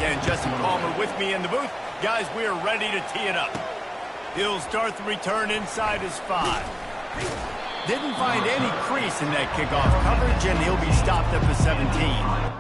10. Jesse Palmer with me in the booth. Guys, we are ready to tee it up. He'll start the return inside his 5. Didn't find any crease in that kickoff coverage, and he'll be stopped at the 17.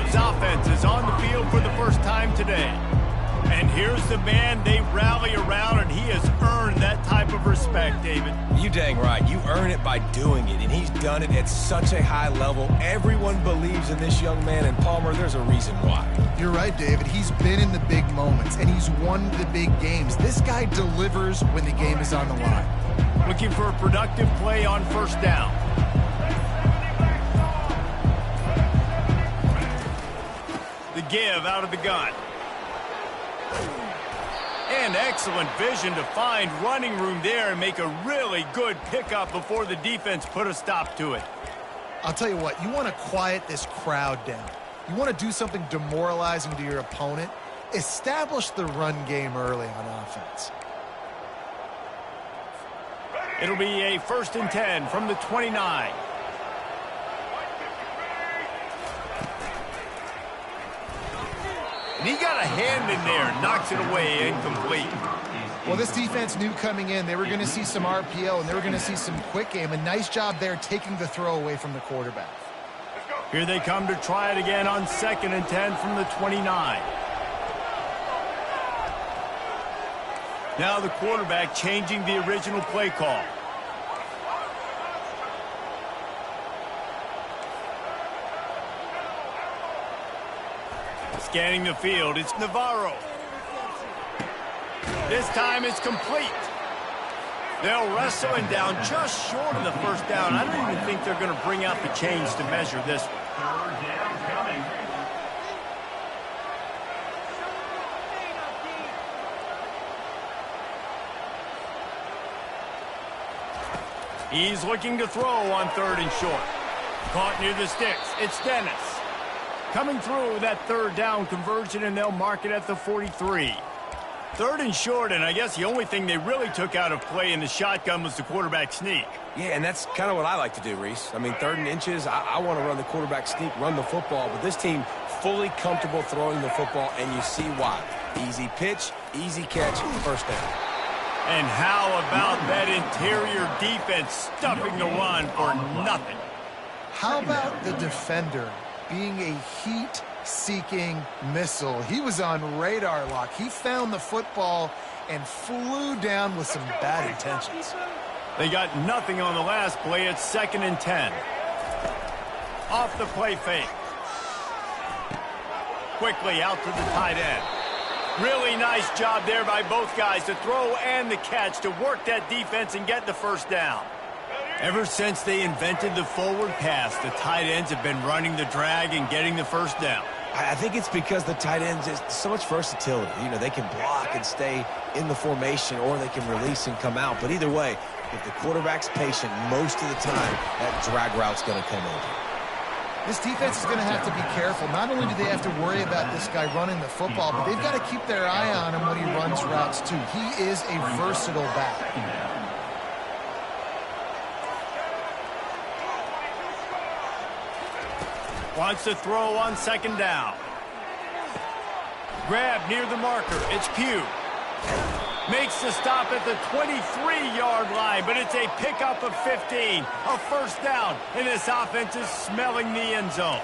His offense is on the field for the first time today. And here's the man they rally around, and he has earned that type of respect, David. You dang right. You earn it by doing it, and he's done it at such a high level. Everyone believes in this young man, and Palmer, there's a reason why. You're right, David. He's been in the big moments, and he's won the big games. This guy delivers when the game is on the line. Looking for a productive play on first down. The give out of the gun. And excellent vision to find running room there and make a really good pickup before the defense put a stop to it. I'll tell you what, you want to quiet this crowd down. You want to do something demoralizing to your opponent. Establish the run game early on offense. It'll be a 1st and 10 from the 29. And he got a hand in there, knocks it away, incomplete. Well, this defense knew coming in they were going to see some RPO and they were going to see some quick game. A nice job there taking the throw away from the quarterback. Here they come to try it again on 2nd and 10 from the 29. Now the quarterback changing the original play call. Scanning the field, it's Navarro. This time it's complete. They'll wrestle him down just short of the first down. I don't even think they're going to bring out the chains to measure this one. He's looking to throw on 3rd and short. Caught near the sticks. It's Dennis. Coming through with that 3rd down conversion, and they'll mark it at the 43. 3rd and short, and I guess the only thing they really took out of play in the shotgun was the quarterback sneak. Yeah, and that's kind of what I like to do, Reese. I mean, 3rd and inches, I want to run the quarterback sneak, run the football, but this team fully comfortable throwing the football, and you see why. Easy pitch, easy catch, 1st down. And how about that interior defense stuffing the run for nothing? How about the defender being a heat-seeking missile? He was on radar lock. He found the football and flew down with some bad intentions. They got nothing on the last play. It's 2nd and 10. Off the play fake. Quickly out to the tight end. Really nice job there by both guys to throw and the catch to work that defense and get the 1st down. Ever since they invented the forward pass, the tight ends have been running the drag and getting the 1st down. I think it's because the tight ends is so much versatility. You know, they can block and stay in the formation, or they can release and come out. But either way, if the quarterback's patient most of the time, that drag route's going to come over. This defense is going to have to be careful. Not only do they have to worry about this guy running the football, but they've got to keep their eye on him when he runs routes too. He is a versatile back. Wants to throw on 2nd down. Grab near the marker. It's Pugh. Makes the stop at the 23-yard line, but it's a pickup of 15. A 1st down, and this offense is smelling the end zone.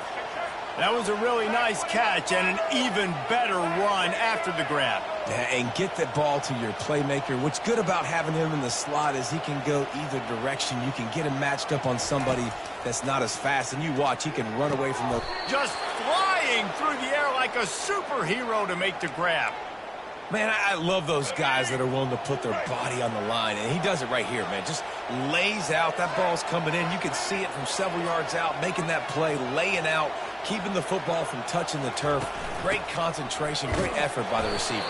That was a really nice catch and an even better run after the grab. Yeah, and get that ball to your playmaker. What's good about having him in the slot is he can go either direction. You can get him matched up on somebody that's not as fast, and you watch, he can run away from the... Just flying through the air like a superhero to make the grab. Man, I love those guys that are willing to put their body on the line, and he does it right here, man. Just lays out. That ball's coming in. You can see it from several yards out, making that play, laying out, keeping the football from touching the turf. Great concentration, great effort by the receiver.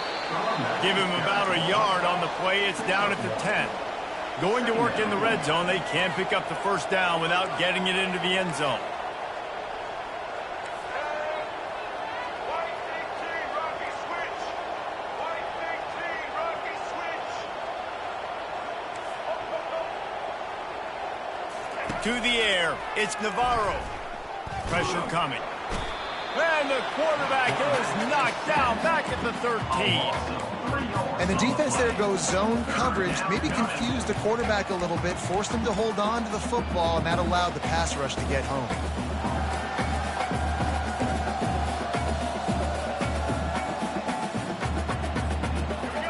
Give him about a yard on the play. It's down at the 10. Going to work in the red zone, they can pick up the first down without getting it into the end zone. To the air, it's Navarro. Pressure coming. And the quarterback is knocked down back at the 13. And the defense there goes zone coverage, maybe confused the quarterback a little bit, forced him to hold on to the football, and that allowed the pass rush to get home.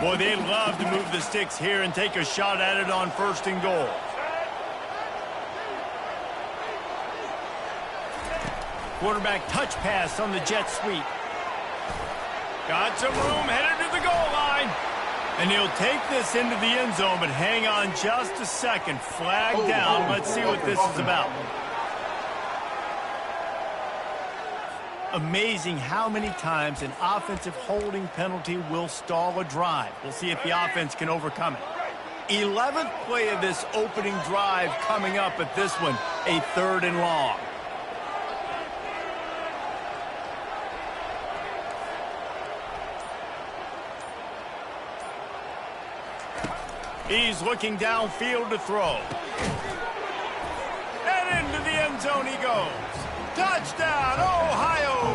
Boy, they love to move the sticks here and take a shot at it on 1st and goal. Quarterback touch pass on the jet sweep. Got some room, headed to the goal line. And he'll take this into the end zone, but hang on just a second. Flag down. Let's see what this is about. Amazing how many times an offensive holding penalty will stall a drive. We'll see if the offense can overcome it. 11th play of this opening drive coming up at this one, a 3rd and long. He's looking downfield to throw. And into the end zone he goes. Touchdown, Ohio!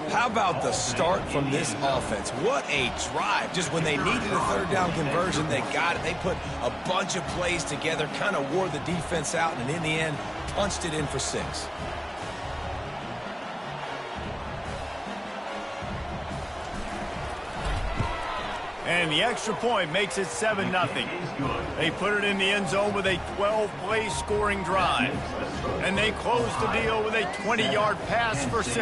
How about the start from this offense? What a drive. Just when they needed a 3rd down conversion, they got it. They put a bunch of plays together, kind of wore the defense out, and in the end, punched it in for 6. And the extra point makes it 7-0. They put it in the end zone with a 12-play scoring drive. And they close the deal with a 20-yard pass for 6.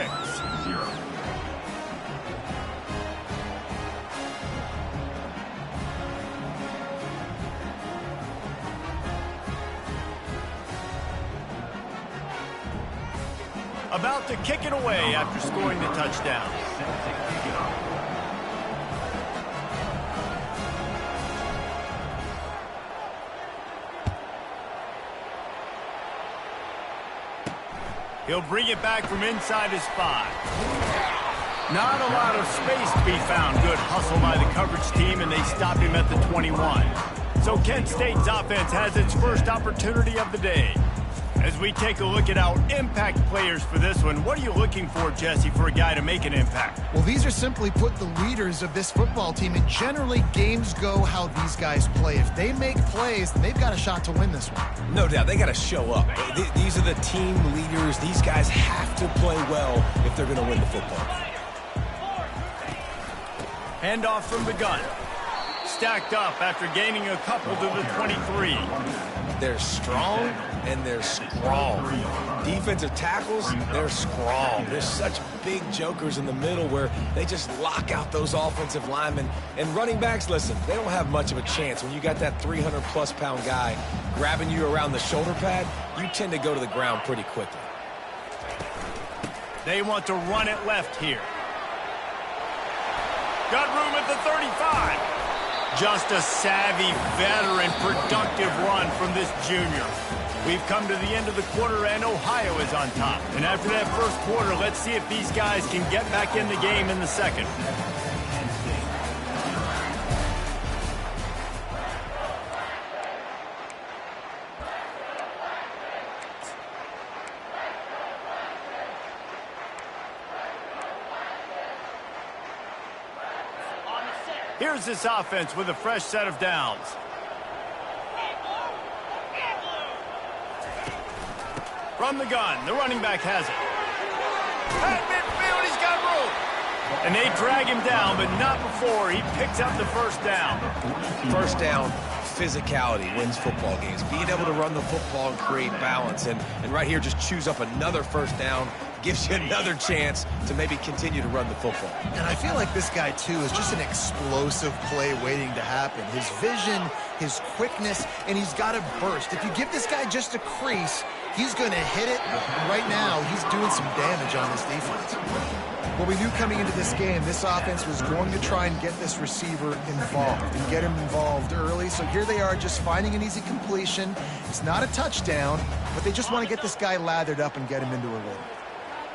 About to kick it away after scoring the touchdown. He'll bring it back from inside his 5. Not a lot of space to be found. Good hustle by the coverage team, and they stop him at the 21. So Kent State's offense has its first opportunity of the day. As we take a look at our impact players for this one, what are you looking for, Jesse, for a guy to make an impact? Well, these are simply put the leaders of this football team, and generally games go how these guys play. If they make plays, then they've got a shot to win this one. No doubt. They got to show up. These are the team leaders. These guys have to play well if they're going to win the football. Handoff from the gun. Stacked up after gaining a couple to the 23. They're strong and they're strong. Defensive tackles, they're strong. There's such big jokers in the middle where they just lock out those offensive linemen. And running backs, listen, they don't have much of a chance. When you got that 300-plus pound guy grabbing you around the shoulder pad, you tend to go to the ground pretty quickly. They want to run it left here. Got room at the 35. Just a savvy, veteran, productive run from this junior. We've come to the end of the quarter, and Ohio is on top. And after that first quarter, let's see if these guys can get back in the game in the second. Here's this offense with a fresh set of downs. From the gun, the running back has it. At midfield, he's got room. And they drag him down, but not before he picks up the first down. First down, physicality wins football games. Being able to run the football and create balance. And right here, just choose up another first down. gives you another chance to maybe continue to run the football. And I feel like this guy, too, is just an explosive play waiting to happen. His vision, his quickness, and he's got a burst. If you give this guy just a crease, he's going to hit it. Right now, he's doing some damage on this defense. Well, we knew coming into this game, this offense was going to try and get this receiver involved and get him involved early. So here they are just finding an easy completion. It's not a touchdown, but they just want to get this guy lathered up and get him into a rhythm.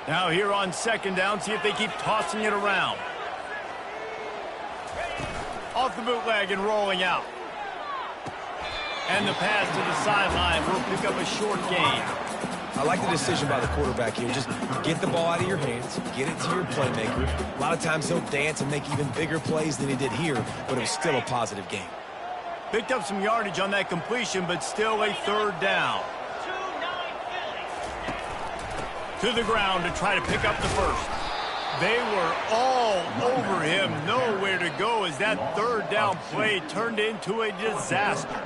Now here on second down, see if they keep tossing it around. Off the bootleg and rolling out. And the pass to the sideline will pick up a short gain. I like the decision by the quarterback here. Just get the ball out of your hands, get it to your playmaker. A lot of times he'll dance and make even bigger plays than he did here, but it was still a positive game. Picked up some yardage on that completion, but still a third down. To the ground to try to pick up the first. They were all over him, nowhere to go as that third down play turned into a disaster.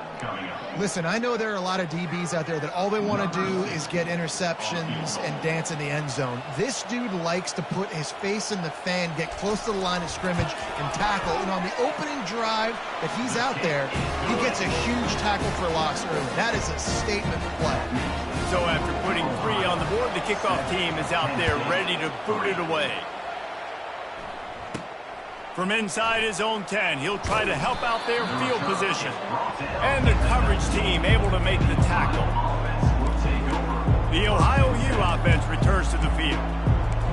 Listen, I know there are a lot of DBs out there that all they want to do is get interceptions and dance in the end zone. This dude likes to put his face in the fan, get close to the line of scrimmage, and tackle. And on the opening drive that he's out there, he gets a huge tackle for loss early. That is a statement play. So after putting 3 on the board, the kickoff team is out there ready to boot it away. From inside his own 10, he'll try to help out their field position. And the coverage team able to make the tackle. The Ohio U offense returns to the field.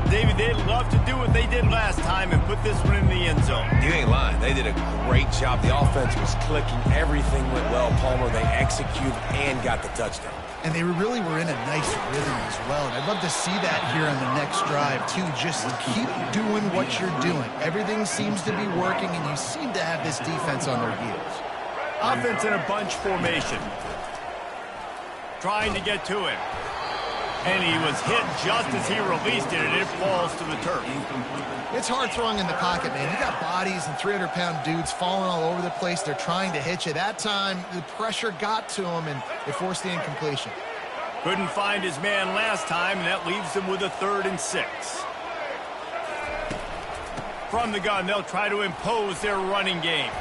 David, they'd love to do what they did last time and put this one in the end zone. You ain't lying. They did a great job. The offense was clicking. Everything went well, Palmer. They executed and got the touchdown. And they really were in a nice rhythm as well. And I'd love to see that here on the next drive, too. Just keep doing what you're doing. Everything seems to be working, and you seem to have this defense on their heels. Offense in a bunch formation. Trying to get to him. And he was hit just as he released it, and it falls to the turf. It's hard throwing in the pocket, man. You got bodies and 300-pound dudes falling all over the place. They're trying to hit you. That time, the pressure got to him, and it forced the incompletion. Couldn't find his man last time, and that leaves him with a 3rd and 6. From the gun, they'll try to impose their running game.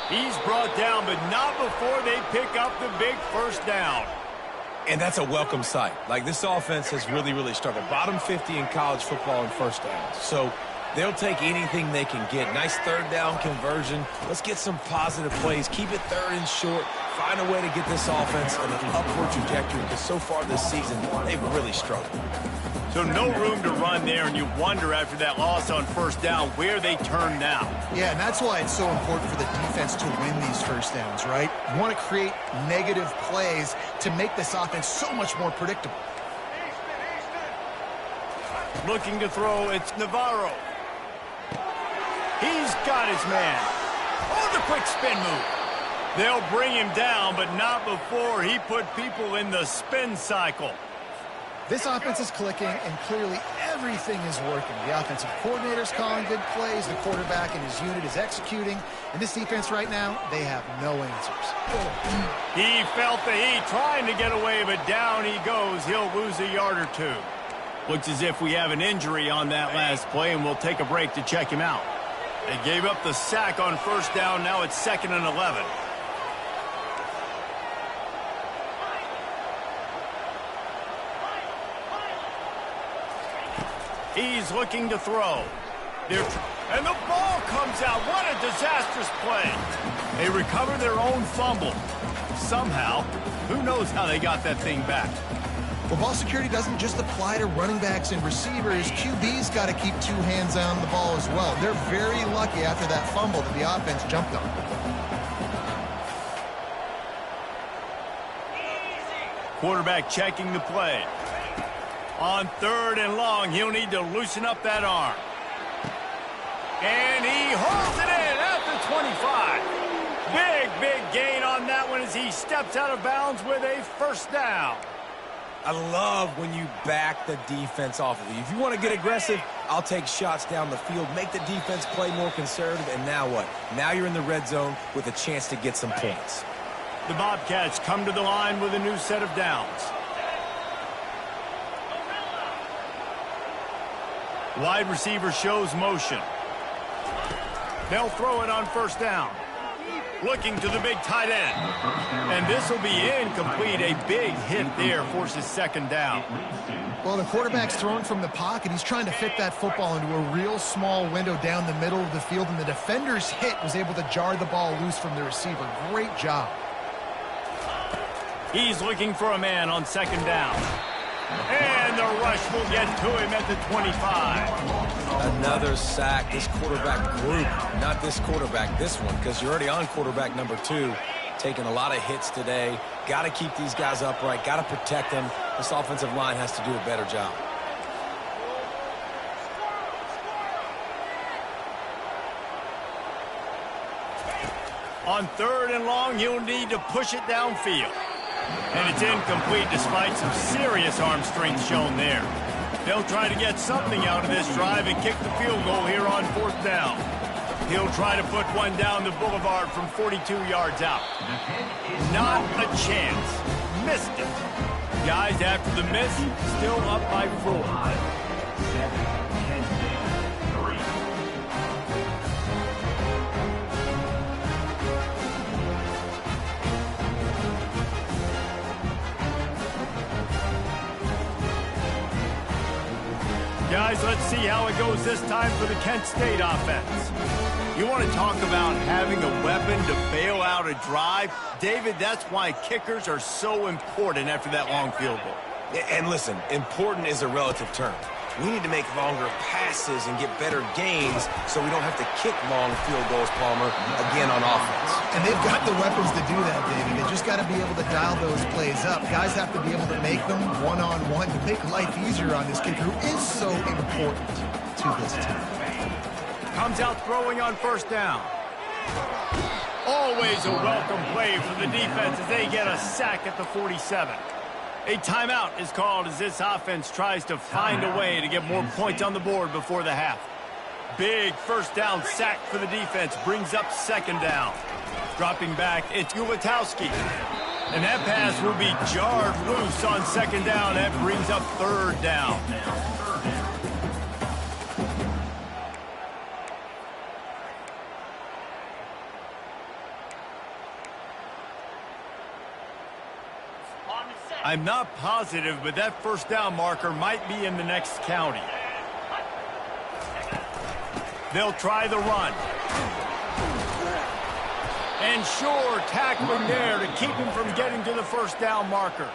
He's brought down, but not before they pick up the big first down. And that's a welcome sight. Like, this offense has really, really struggled. Bottom 50 in college football in first downs. So they'll take anything they can get. Nice third down conversion. Let's get some positive plays. Keep it 3rd and short. Find a way to get this offense on an upward trajectory, because so far this season, they've really struggled. So no room to run there, and you wonder after that loss on first down where they turn now. Yeah, and that's why it's so important for the defense to win these first downs, right? You want to create negative plays to make this offense so much more predictable. Looking to throw, it's Navarro. He's got his man. Oh, the quick spin move. They'll bring him down, but not before he put people in the spin cycle. This offense is clicking, and clearly everything is working. The offensive coordinator's calling good plays. The quarterback and his unit is executing. And this defense right now, they have no answers. He felt the heat trying to get away, but down he goes. He'll lose a yard or 2. Looks as if we have an injury on that last play, and we'll take a break to check him out. They gave up the sack on first down. Now it's 2nd and 11. He's looking to throw. And the ball comes out. What a disastrous play. They recover their own fumble. Somehow, who knows how they got that thing back. Well, ball security doesn't just apply to running backs and receivers. QB's got to keep 2 hands on the ball as well. They're very lucky after that fumble that the offense jumped on. Quarterback checking the play. On 3rd and long, he'll need to loosen up that arm. And he holds it in at the 25. Big gain on that one as he steps out of bounds with a first down. I love when you back the defense off of you. If you want to get aggressive, I'll take shots down the field, make the defense play more conservative, and now what? Now you're in the red zone with a chance to get some points. The Bobcats come to the line with a new set of downs. Wide receiver shows motion. They'll throw it on first down. Looking to the big tight end. And this will be incomplete. A big hit there forces second down. Well, the quarterback's throwing from the pocket. He's trying to fit that football into a real small window down the middle of the field, and the defender's hit was able to jar the ball loose from the receiver. Great job. He's looking for a man on second down. And the rush will get to him at the 25. Another sack. This quarterback group, not this quarterback, this one, because you're already on quarterback number 2, taking a lot of hits today. Got to keep these guys upright, got to protect them. This offensive line has to do a better job. On 3rd and long, he'll need to push it downfield. And it's incomplete despite some serious arm strength shown there. They'll try to get something out of this drive and kick the field goal here on 4th down. He'll try to put one down the boulevard from 42 yards out. Not a chance. Missed it. Guys, after the miss, still up by 4. Guys, let's see how it goes this time for the Kent State offense. You want to talk about having a weapon to bail out a drive? David, that's why kickers are so important after that long field goal. And listen, important is a relative term. We need to make longer passes and get better gains so we don't have to kick long field goals, Palmer, again on offense. And they've got the weapons to do that, David. They just got to be able to dial those plays up. Guys have to be able to make them one-on-one to make life easier on this kicker who is so important to this team. Comes out throwing on first down. Always a welcome play for the defense as they get a sack at the 47. A timeout is called as this offense tries to find a way to get more points on the board before the half. Big first down sack for the defense brings up second down. Dropping back, it's Ulatowski. And that pass will be jarred loose on second down. That brings up 3rd down. I'm not positive, but that first down marker might be in the next county. They'll try the run. And sure, tackling there to keep him from getting to the first down marker.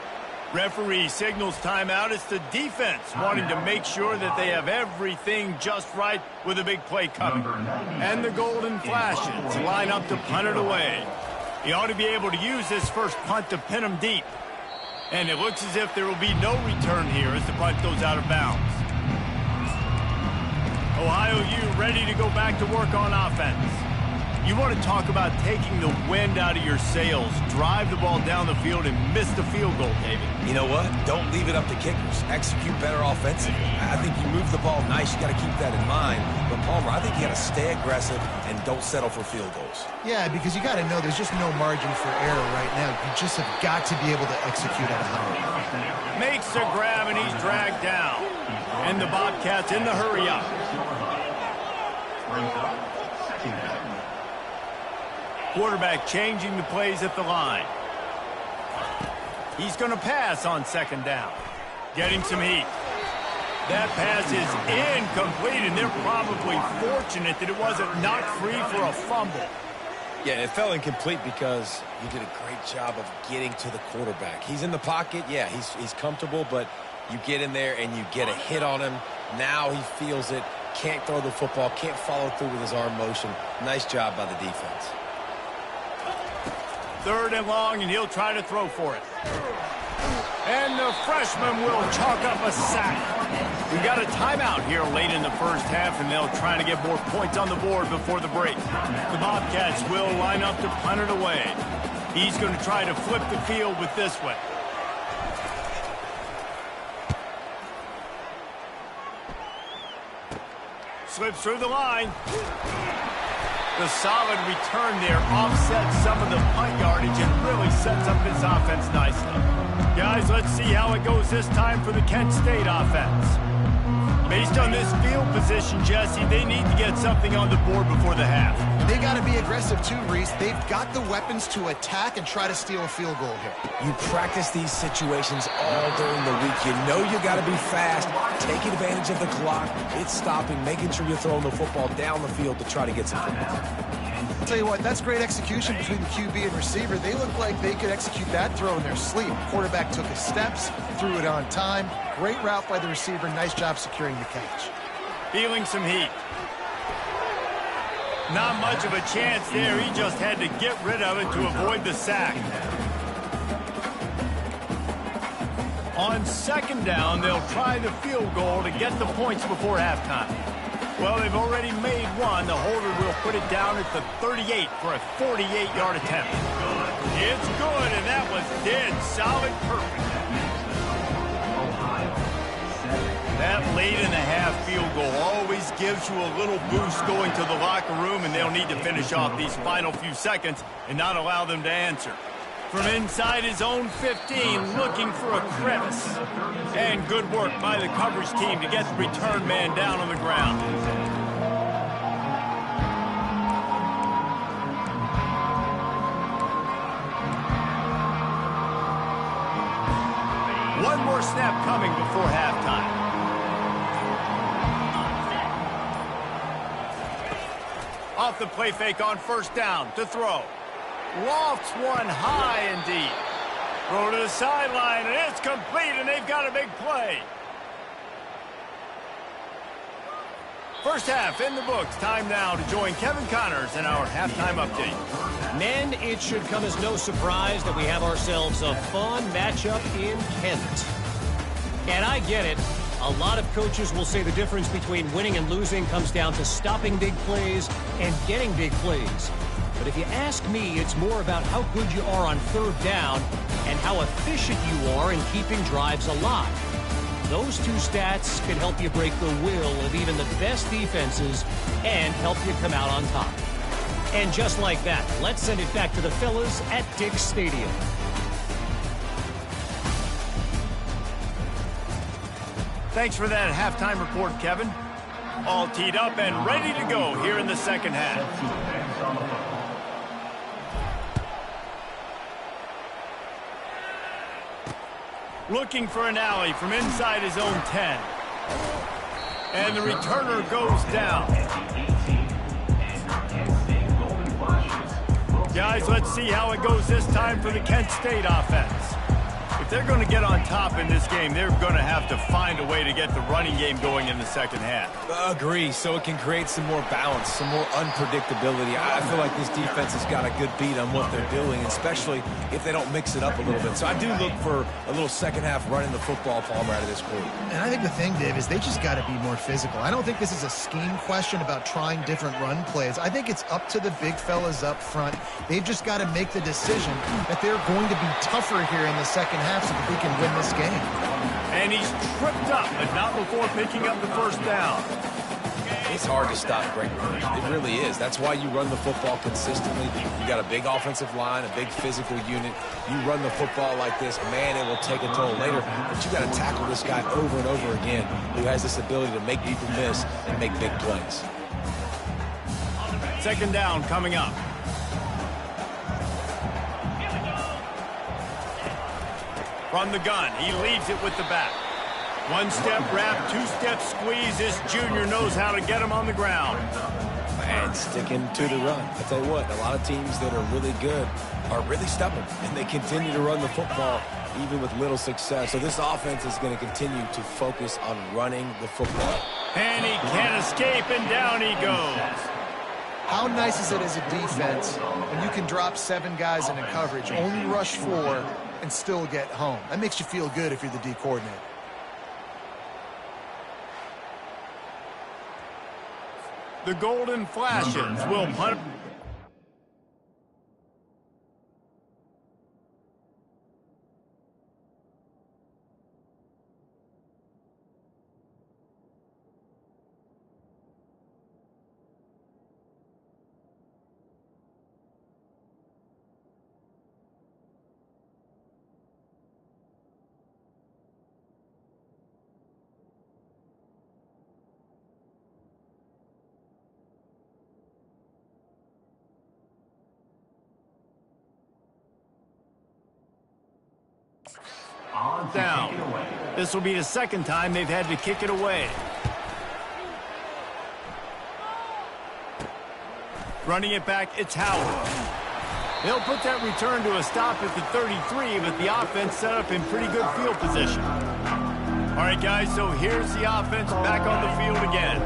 Referee signals timeout. It's the defense wanting to make sure that they have everything just right with a big play coming. And the golden flashes line up to punt it away. He ought to be able to use this first punt to pin him deep. And it looks as if there will be no return here as the punt goes out of bounds. Ohio U ready to go back to work on offense. You want to talk about taking the wind out of your sails. Drive the ball down the field and miss the field goal, David. You know what? Don't leave it up to kickers. Execute better offensively. I think you move the ball nice. You got to keep that in mind. But, Palmer, I think you got to stay aggressive and don't settle for field goals. Yeah, because you got to know there's just no margin for error right now. You just have got to be able to execute at a high level. Makes a grab, and he's dragged down. And the Bobcats in the hurry up. Quarterback changing the plays at the line. He's going to pass on second down. Getting some heat. That pass is incomplete, and they're probably fortunate that it wasn't knocked free for a fumble. Yeah, it fell incomplete because you did a great job of getting to the quarterback. He's in the pocket. Yeah, he's comfortable, but you get in there and you get a hit on him. Now he feels it. Can't throw the football. Can't follow through with his arm motion. Nice job by the defense. 3rd and long, and he'll try to throw for it. And the freshman will chalk up a sack. We've got a timeout here late in the first half, and they'll try to get more points on the board before the break. The Bobcats will line up to punt it away. He's going to try to flip the field with this one. Slips through the line. The solid return there offsets some of the punt yardage and really sets up this offense nicely. Guys, let's see how it goes this time for the Kent State offense. Based on this field position, Jesse, they need to get something on the board before the half. They got to be aggressive too, Reese. They've got the weapons to attack and try to steal a field goal here. You practice these situations all during the week. You know you got to be fast, taking advantage of the clock. It's stopping, making sure you're throwing the football down the field to try to get some points. I'll tell you what, that's great execution between the QB and receiver. They look like they could execute that throw in their sleep. Quarterback took his steps, threw it on time. Great route by the receiver. Nice job securing the catch. Feeling some heat. Not much of a chance there. He just had to get rid of it to avoid the sack. On second down, they'll try the field goal to get the points before halftime. Well, they've already made one. The holder will put it down at the 38 for a 48-yard attempt. It's good, and that was dead solid perfect. That late-in-the-half field goal always gives you a little boost going to the locker room, and they'll need to finish off these final few seconds and not allow them to answer. From inside his own 15, looking for a crevice. And good work by the coverage team to get the return man down on the ground. One more snap coming before halftime. Off the play fake on first down to throw. Lofts one high and deep. Throw to the sideline, and it's complete, and they've got a big play. First half in the books. Time now to join Kevin Connors in our halftime update. Men, it should come as no surprise that we have ourselves a fun matchup in Kent. And I get it. A lot of coaches will say the difference between winning and losing comes down to stopping big plays and getting big plays. But if you ask me, it's more about how good you are on third down and how efficient you are in keeping drives alive. Those two stats can help you break the will of even the best defenses and help you come out on top. And just like that, let's send it back to the fellas at Dick's Stadium. Thanks for that halftime report, Kevin. All teed up and ready to go here in the second half. Looking for an alley from inside his own 10. And the returner goes down. Guys, let's see how it goes this time for the Kent State offense. If they're going to get on top in this game, they're going to have to find a way to get the running game going in the second half. Agree, so it can create some more balance, some more unpredictability. I feel like this defense has got a good beat on what they're doing, especially if they don't mix it up a little bit. So I do look for a little second half running the football, Palmer, out of this group. And I think the thing, Dave, is they just got to be more physical. I don't think this is a scheme question about trying different run plays. I think it's up to the big fellas up front. They've just got to make the decision that they're going to be tougher here in the second half so that they can win this game. And he's tripped up, but not before picking up the first down. It's hard to stop great runners. It really is. That's why you run the football consistently. You got a big offensive line, a big physical unit. You run the football like this, man, it will take a toll later. But you got to tackle this guy over and over again who has this ability to make people miss and make big plays. Second down coming up. From the gun, he leads it with the back. One-step wrap, two-step squeeze. This junior knows how to get him on the ground. And sticking to the run. I tell you what, a lot of teams that are really good are really stubborn, and they continue to run the football even with little success. So this offense is going to continue to focus on running the football. And he can't escape, and down he goes. How nice is it as a defense when you can drop 7 guys into coverage, only rush 4, and still get home? That makes you feel good if you're the D coordinator. The Golden Flashes will punt. Down. This will be the second time they've had to kick it away. Running it back, it's Howard. They'll put that return to a stop at the 33, but the offense set up in pretty good field position. All right, guys, so here's the offense back on the field again.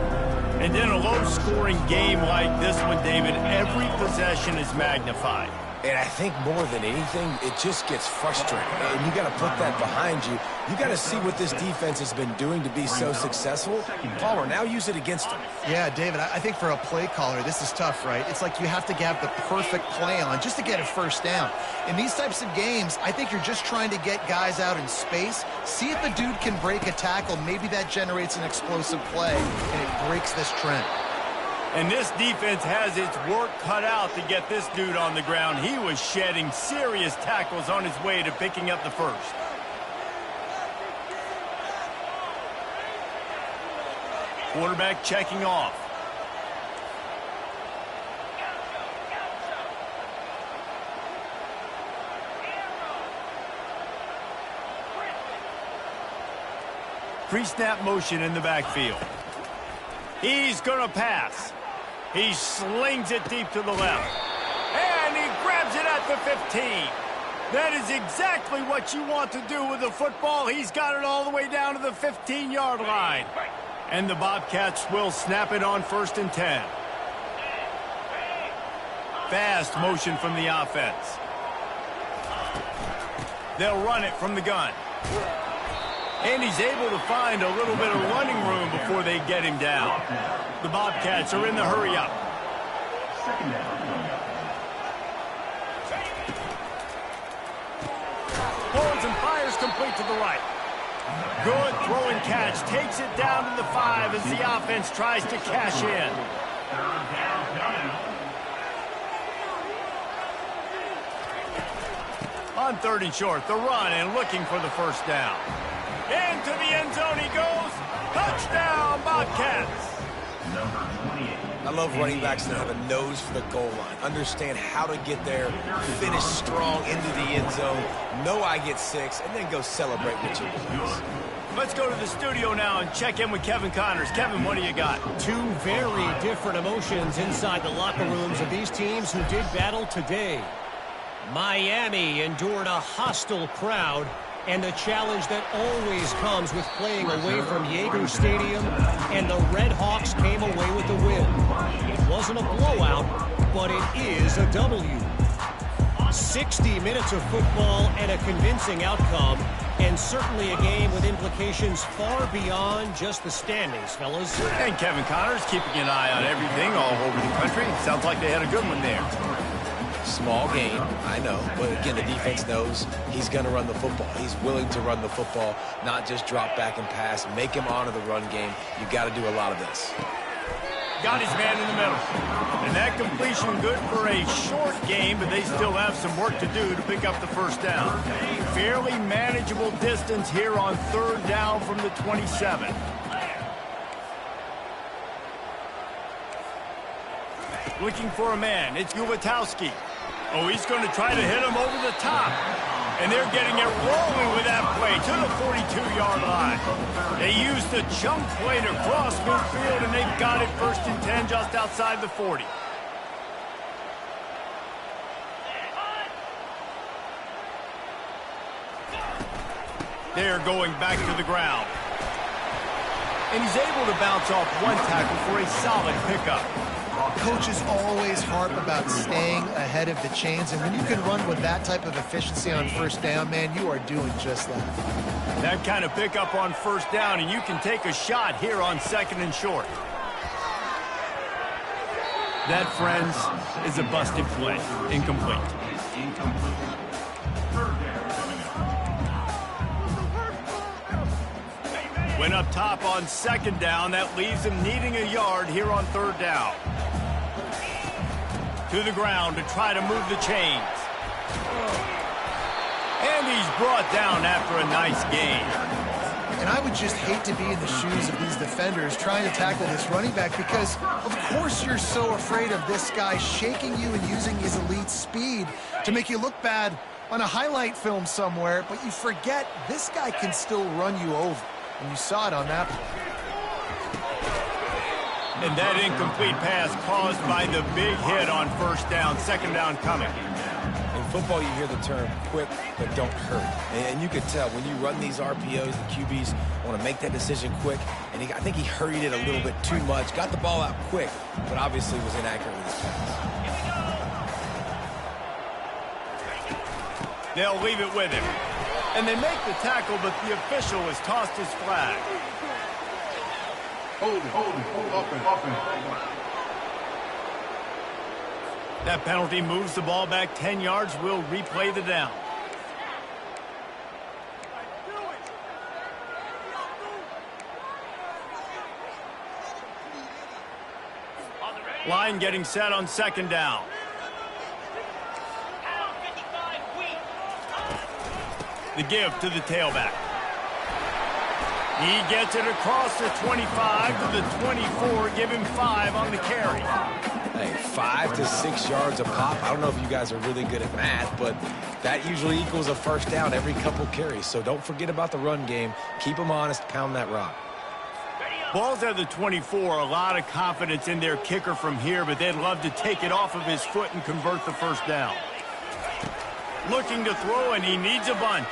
And in a low-scoring game like this one, David, every possession is magnified. And I think more than anything, it just gets frustrating. And you got to put that behind you. You got to see what this defense has been doing to be so successful. Palmer, now use it against them. Yeah, David, I think for a play caller, this is tough, right? It's like you have to have the perfect play on just to get a first down. In these types of games, I think you're just trying to get guys out in space, see if the dude can break a tackle. Maybe that generates an explosive play, and it breaks this trend. And this defense has its work cut out to get this dude on the ground. He was shedding serious tackles on his way to picking up the first. Quarterback checking off. Pre-snap motion in the backfield. He's going to pass. He slings it deep to the left. And he grabs it at the 15. That is exactly what you want to do with the football. He's got it all the way down to the 15-yard line. And the Bobcats will snap it on 1st and 10. Fast motion from the offense. They'll run it from the gun. And he's able to find a little bit of running room before they get him down. The Bobcats are in the hurry-up. Pulls and fires complete to the right. Good throw and catch. Takes it down to the 5 as the offense tries to cash in. On 3rd and short, the run and looking for the first down. Into the end zone he goes. Touchdown, Bobcats. I love running backs that have a nose for the goal line. Understand how to get there, finish strong into the end zone, know I get 6, and then go celebrate with your boys. Let's go to the studio now and check in with Kevin Connors. Kevin, what do you got? Two very different emotions inside the locker rooms of these teams who did battle today. Miami endured a hostile crowd and the challenge that always comes with playing away from Yager Stadium, and the Red Hawks came away with the win. It wasn't a blowout, but it is a W. 60 minutes of football and a convincing outcome, and certainly a game with implications far beyond just the standings, fellas. And Kevin Connors keeping an eye on everything all over the country. Sounds like they had a good one there. Small game, I know, but again, the defense knows he's going to run the football. He's willing to run the football, not just drop back and pass, make him honor the run game. You got to do a lot of this. Got his man in the middle. And that completion good for a short game, but they still have some work to do to pick up the first down. Fairly manageable distance here on 3rd down from the 27. Looking for a man. It's Ulatowski. Oh, he's going to try to hit him over the top. And they're getting it rolling with that play to the 42-yard line. They used the chunk play to cross midfield, and they've got it 1st and 10 just outside the 40. They're going back to the ground. And he's able to bounce off one tackle for a solid pickup. Coaches always harp about staying ahead of the chains, and when you can run with that type of efficiency on 1st down, man, you are doing just that. That kind of pickup on 1st down, and you can take a shot here on 2nd and short. That, friends, is a busted play. Incomplete. Went up top on 2nd down. That leaves him needing a yard here on 3rd down. To the ground to try to move the chains. And he's brought down after a nice gain. And I would just hate to be in the shoes of these defenders trying to tackle this running back because, of course, you're so afraid of this guy shaking you and using his elite speed to make you look bad on a highlight film somewhere, but you forget this guy can still run you over. And you saw it on that play. And that incomplete pass caused by the big hit on first down, second down coming. In football, you hear the term quick, but don't hurt. And you can tell when you run these RPOs, the QBs want to make that decision quick. And I think he hurried it a little bit too much, got the ball out quick, but obviously was inaccurate with his pass. They'll leave it with him. And they make the tackle, but the official has tossed his flag. Hold it. That penalty moves the ball back 10 yards. We'll replay the down. Line getting set on second down. The give to the tailback. He gets it across the 25 to the 24. Give him 5 on the carry. Hey, 5 to 6 yards a pop. I don't know if you guys are really good at math, but that usually equals a first down every couple carries. So don't forget about the run game. Keep them honest. Pound that rock. Ball's at the 24. A lot of confidence in their kicker from here, but they'd love to take it off of his foot and convert the first down. Looking to throw, and he needs a bunch.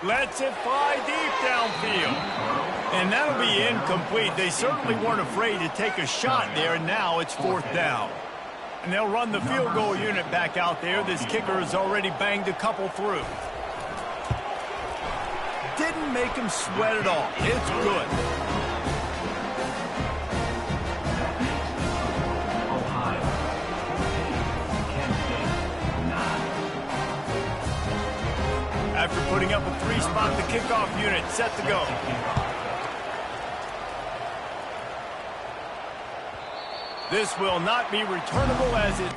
Lets it fly deep downfield. And that'll be incomplete. They certainly weren't afraid to take a shot there, and now it's fourth down. And they'll run the field goal unit back out there. This kicker has already banged a couple through. Didn't make him sweat at all. It's good. After putting up a 3-spot, the kickoff unit set to go. This will not be returnable as it...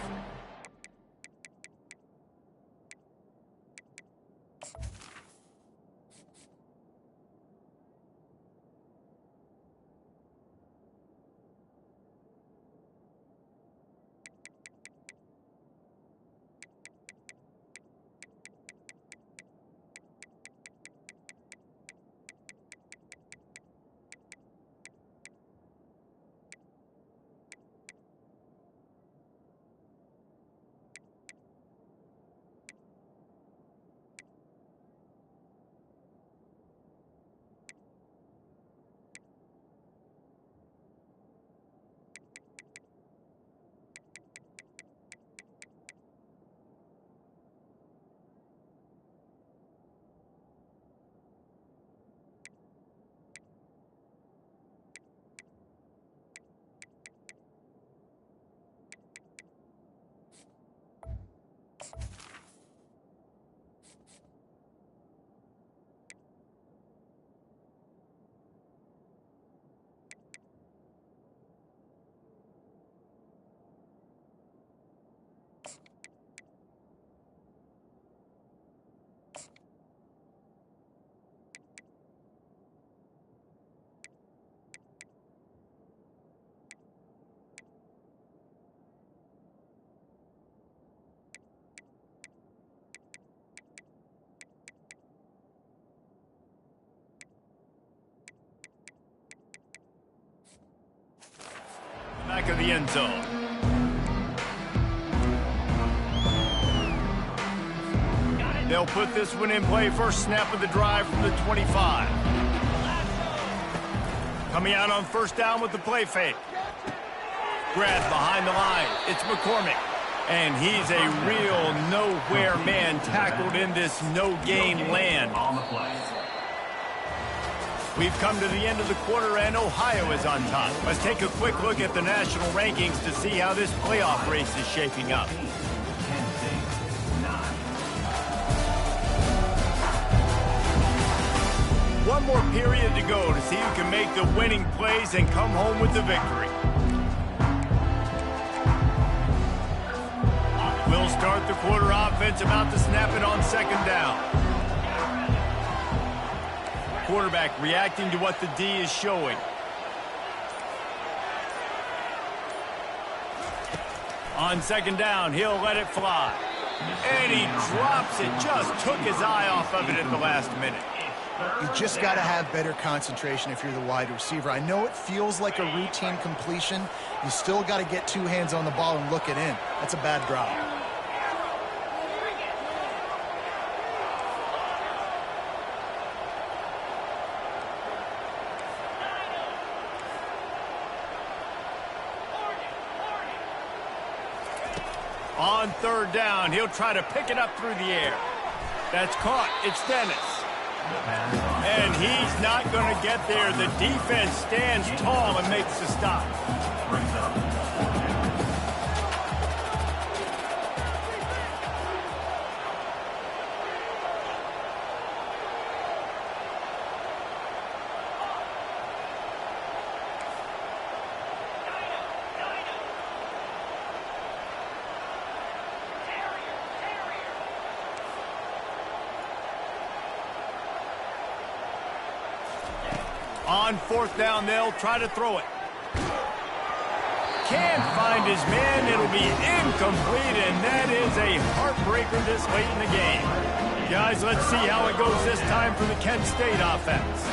back of the end zone. They'll put this one in play. First snap of the drive from the 25. Coming out on first down with the play fake. Grab behind the line. It's McCormick. And he's a real nowhere man tackled in this no-gain land. We've come to the end of the quarter, and Ohio is on top. Let's take a quick look at the national rankings to see how this playoff race is shaping up. One more period to go to see who can make the winning plays and come home with the victory. We'll start the quarter offense, about to snap it on second down. quarterback reacting to what the D is showing. On second down, he'll let it fly. And he drops it. Just took his eye off of it at the last minute. You just got to have better concentration if you're the wide receiver. I know it feels like a routine completion. You still got to get two hands on the ball and look it in. That's a bad drop. On third down, he'll try to pick it up through the air. That's caught. It's Dennis. And he's not going to get there. The defense stands tall and makes the stop. On fourth down, they'll try to throw it. Can't find his man. It'll be incomplete, and that is a heartbreaker this late in the game. Guys, let's see how it goes this time for the Kent State offense.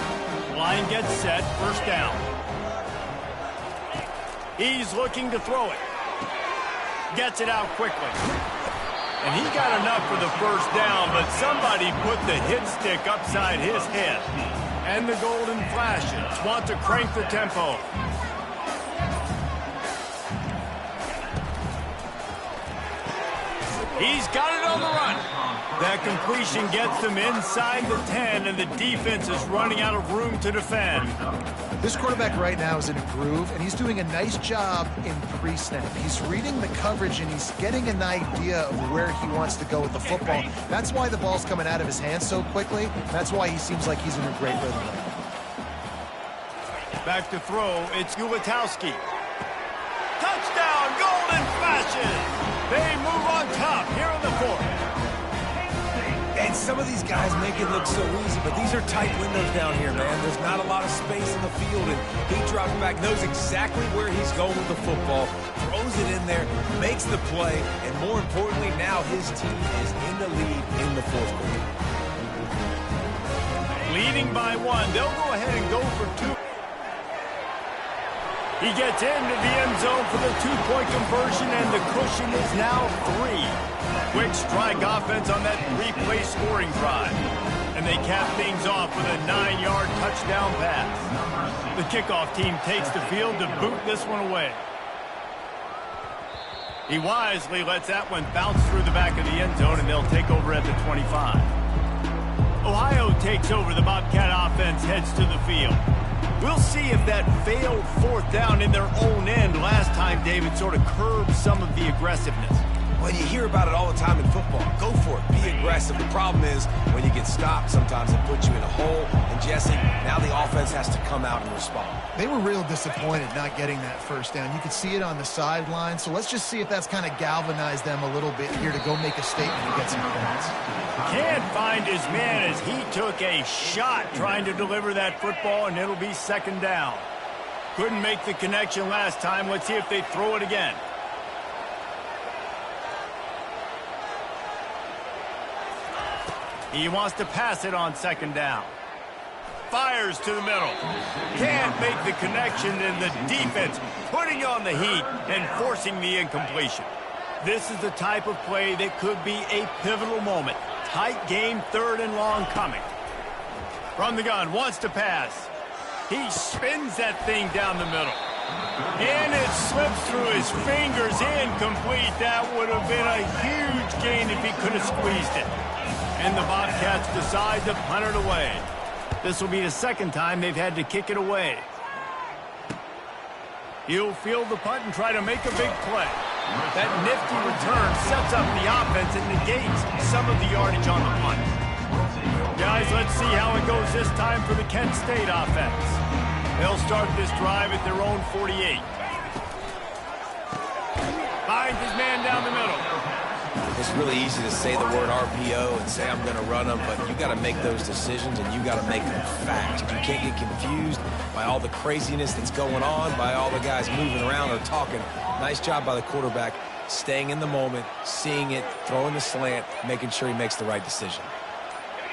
Line gets set, first down. He's looking to throw it. Gets it out quickly. And he got enough for the first down, but somebody put the hit stick upside his head. And the golden flashes want to crank the tempo. He's got it on the run. That completion gets them inside the 10, and the defense is running out of room to defend. This quarterback right now is in a groove, and he's doing a nice job in pre-snap. He's reading the coverage, and he's getting an idea of where he wants to go with the football. That's why the ball's coming out of his hands so quickly. That's why he seems like he's in a great rhythm. Back to throw, it's Ulatowski. Touchdown, golden flashes! They move on top here in the fourth. And some of these guys make it look so easy, but these are tight windows down here, man. There's not a lot of space in the field, and he drops back, knows exactly where he's going with the football, throws it in there, makes the play, and more importantly, now his team is in the lead in the fourth quarter. Leading by one, they'll go ahead and go for two. He gets into the end zone for the two-point conversion, and the cushion is now 3. Quick strike offense on that 3-play scoring drive. And they cap things off with a 9-yard touchdown pass. The kickoff team takes the field to boot this one away. He wisely lets that one bounce through the back of the end zone, and they'll take over at the 25. Ohio takes over. The Bobcat offense heads to the field. We'll see if that failed fourth down in their own end last time, David, sort of curbed some of the aggressiveness. Well, you hear about it all the time in football. Go for it. Be aggressive. The problem is when you get stopped, sometimes it puts you in a hole. And, Jesse, now the offense has to come out and respond. They were real disappointed not getting that first down. You could see it on the sideline. So let's just see if that's kind of galvanized them a little bit here to go make a statement and get some points. Can't find his man as he took a shot trying to deliver that football, and it'll be second down. Couldn't make the connection last time. Let's see if they throw it again. He wants to pass it on second down. Fires to the middle. Can't make the connection, and the defense putting on the heat and forcing the incompletion. This is the type of play that could be a pivotal moment. Tight game, third and long coming. From the gun, wants to pass. He spins that thing down the middle. And it slips through his fingers, incomplete. That would have been a huge gain if he could have squeezed it. And the Bobcats decide to punt it away. This will be the second time they've had to kick it away. He'll field the punt and try to make a big play. That nifty return sets up the offense and negates some of the yardage on the punt. Guys, let's see how it goes this time for the Kent State offense. They'll start this drive at their own 48. Finds his man down the middle. As it's really easy to say the word RPO and say I'm going to run them, but you got to make those decisions and you got to make them fast. You can't get confused by all the craziness that's going on, by all the guys moving around or talking. Nice job by the quarterback, staying in the moment, seeing it, throwing the slant, making sure he makes the right decision.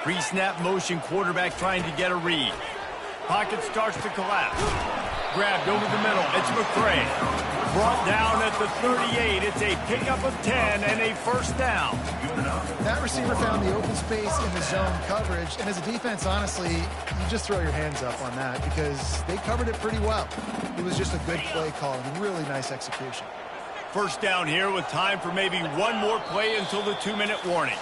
Pre-snap motion quarterback trying to get a read. Pocket starts to collapse. Grabbed over the middle. It's McCray. Brought down at the 38. It's a pickup of 10 and a first down. That receiver found the open space in the zone coverage, and as a defense, honestly, you just throw your hands up on that because they covered it pretty well. It was just a good play call and really nice execution. First down here with time for maybe one more play until the 2-minute warning.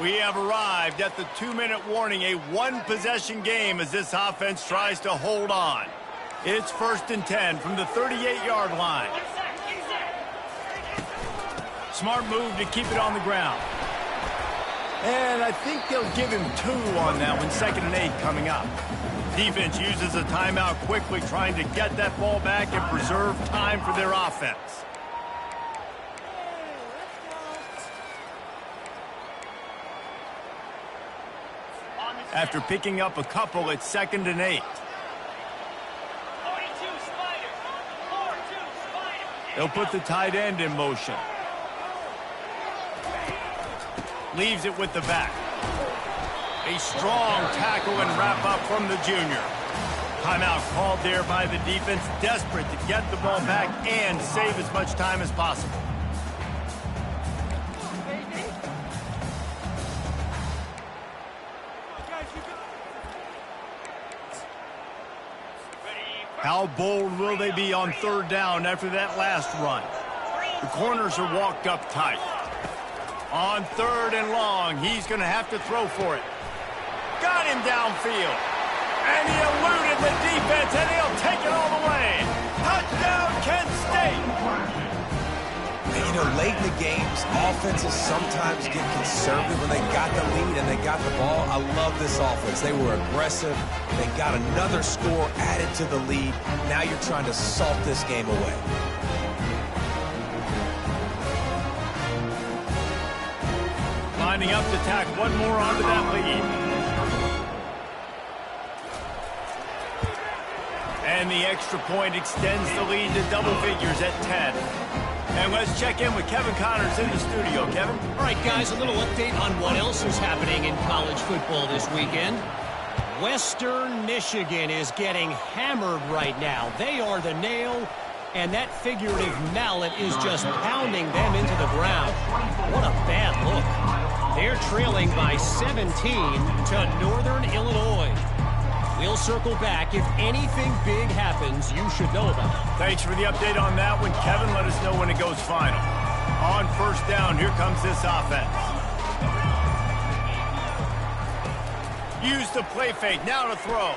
We have arrived at the 2-minute warning, a one-possession game as this offense tries to hold on. It's 1st and 10 from the 38-yard line. Smart move to keep it on the ground. And I think they'll give him 2 on that one, 2nd and 8 coming up. Defense uses a timeout quickly, trying to get that ball back and preserve time for their offense. After picking up a couple, it's 2nd and 8. They'll put the tight end in motion. Leaves it with the back. A strong tackle and wrap up from the junior. Timeout called there by the defense, desperate to get the ball back and save as much time as possible. How bold will they be on 3rd down after that last run? The corners are walked up tight. On 3rd and long, he's going to have to throw for it. Got him downfield. And he eluded the defense, and he'll take it all the way. Touchdown, Kent State. And, you know, late in the games, offenses sometimes get conservative when they got the lead and they got the ball. I love this offense. They were aggressive. They got another score added to the lead. Now you're trying to salt this game away. Lining up to tack one more onto that lead. And the extra point extends the lead to double figures at 10. And let's check in with Kevin Connors in the studio. Kevin? All right, guys, a little update on what else is happening in college football this weekend. Western Michigan is getting hammered right now. They are the nail, and that figurative mallet is just pounding them into the ground. What a bad look. They're trailing by 17 to Northern Illinois. We'll circle back. If anything big happens, you should know about it. Thanks for the update on that one, Kevin. Let us know when it goes final. On 1st down, here comes this offense. Use the play fake, now to throw.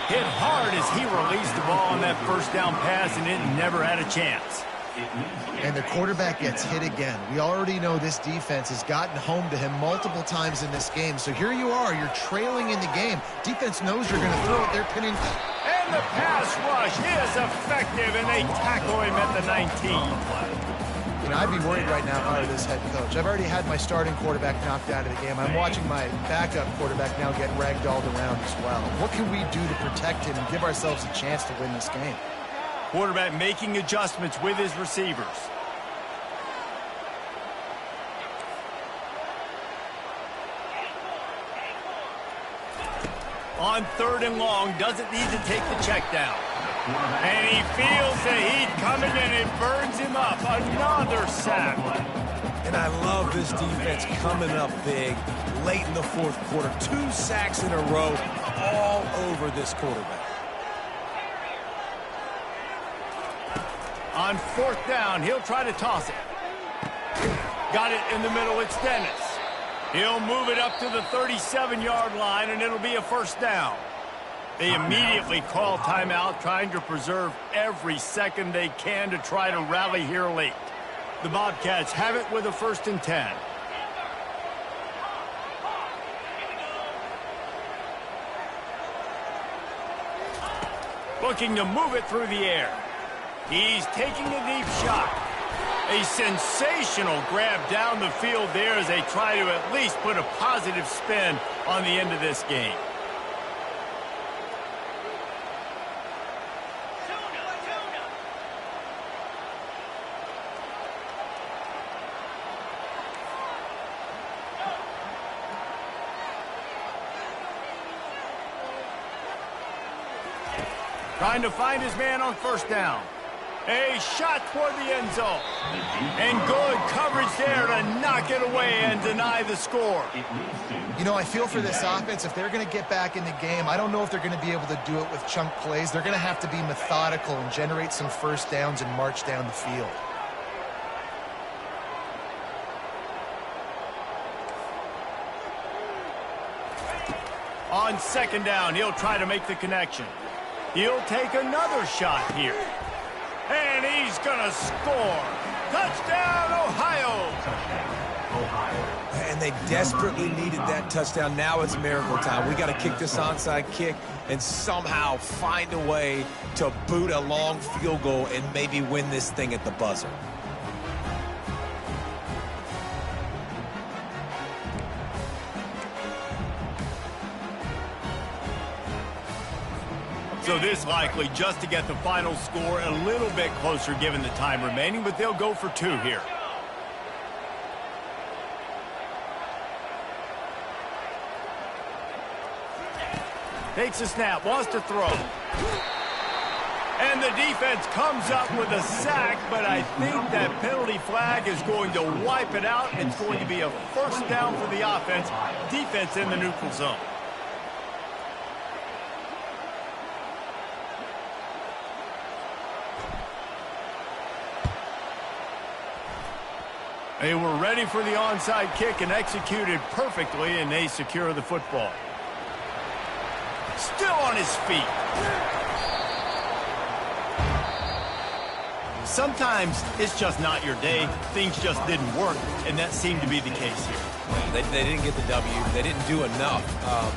Hit hard as he released the ball on that 1st down pass, and it never had a chance. And the quarterback gets hit again. We already know this defense has gotten home to him multiple times in this game. So here you are, you're trailing in the game. Defense knows you're going to throw it. They're pinning. And the pass rush is effective, and they tackle him at the 19. You know, I'd be worried right now if I were this head coach. I've already had my starting quarterback knocked out of the game. I'm watching my backup quarterback now get ragdolled around as well. What can we do to protect him and give ourselves a chance to win this game? Quarterback making adjustments with his receivers. On 3rd and long, doesn't need to take the check down. And he feels the heat coming and it burns him up. Another sack. And I love this defense coming up big late in the 4th quarter. 2 sacks in a row all over this quarterback. On 4th down, he'll try to toss it. Got it in the middle, it's Dennis. He'll move it up to the 37-yard line, and it'll be a 1st down. They immediately call timeout, trying to preserve every second they can to try to rally here late. The Bobcats have it with a 1st and 10. Looking to move it through the air. He's taking a deep shot. A sensational grab down the field there as they try to at least put a positive spin on the end of this game. Trying to find his man on first down. A shot toward the end zone. And good coverage there to knock it away and deny the score. You know, I feel for this offense, if they're going to get back in the game, I don't know if they're going to be able to do it with chunk plays. They're going to have to be methodical and generate some first downs and march down the field. On second down, he'll try to make the connection. He'll take another shot here. And he's going to score. Touchdown, Ohio! And they desperately needed that touchdown. Now it's miracle time. We got to kick this onside kick and somehow find a way to boot a long field goal and maybe win this thing at the buzzer. So this likely just to get the final score a little bit closer given the time remaining, but they'll go for two here. Takes a snap, wants to throw. And the defense comes up with a sack, but I think that penalty flag is going to wipe it out. It's going to be a first down for the offense. Defense in the neutral zone. They were ready for the onside kick and executed perfectly, and they secure the football. Still on his feet. Sometimes it's just not your day. Things just didn't work, and that seemed to be the case here. They didn't get the W. They didn't do enough.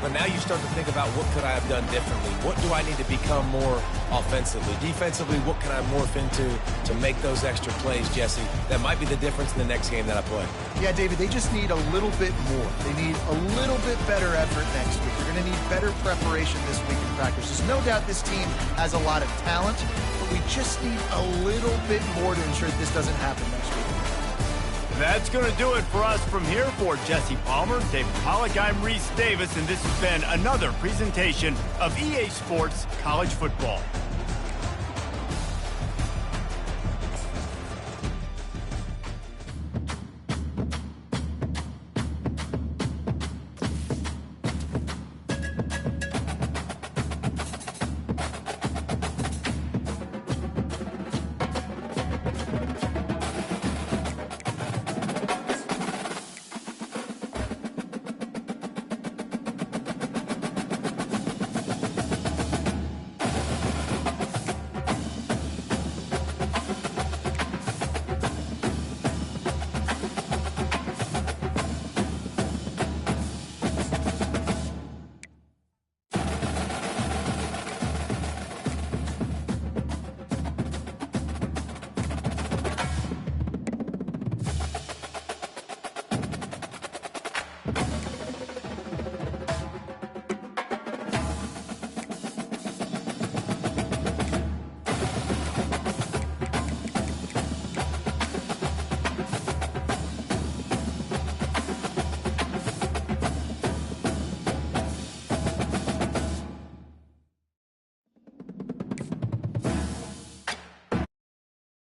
But now you start to think about what could I have done differently? What do I need to become more offensively? Defensively, what can I morph into to make those extra plays, Jesse? That might be the difference in the next game that I play. Yeah, David, they just need a little bit more. They need a little bit better effort next week. They're going to need better preparation this week in practice. There's no doubt this team has a lot of talent, but we just need a little bit more to ensure that this doesn't happen next week. That's going to do it for us from here. For Jesse Palmer, David Pollack, I'm Reese Davis, and this has been another presentation of EA Sports College Football.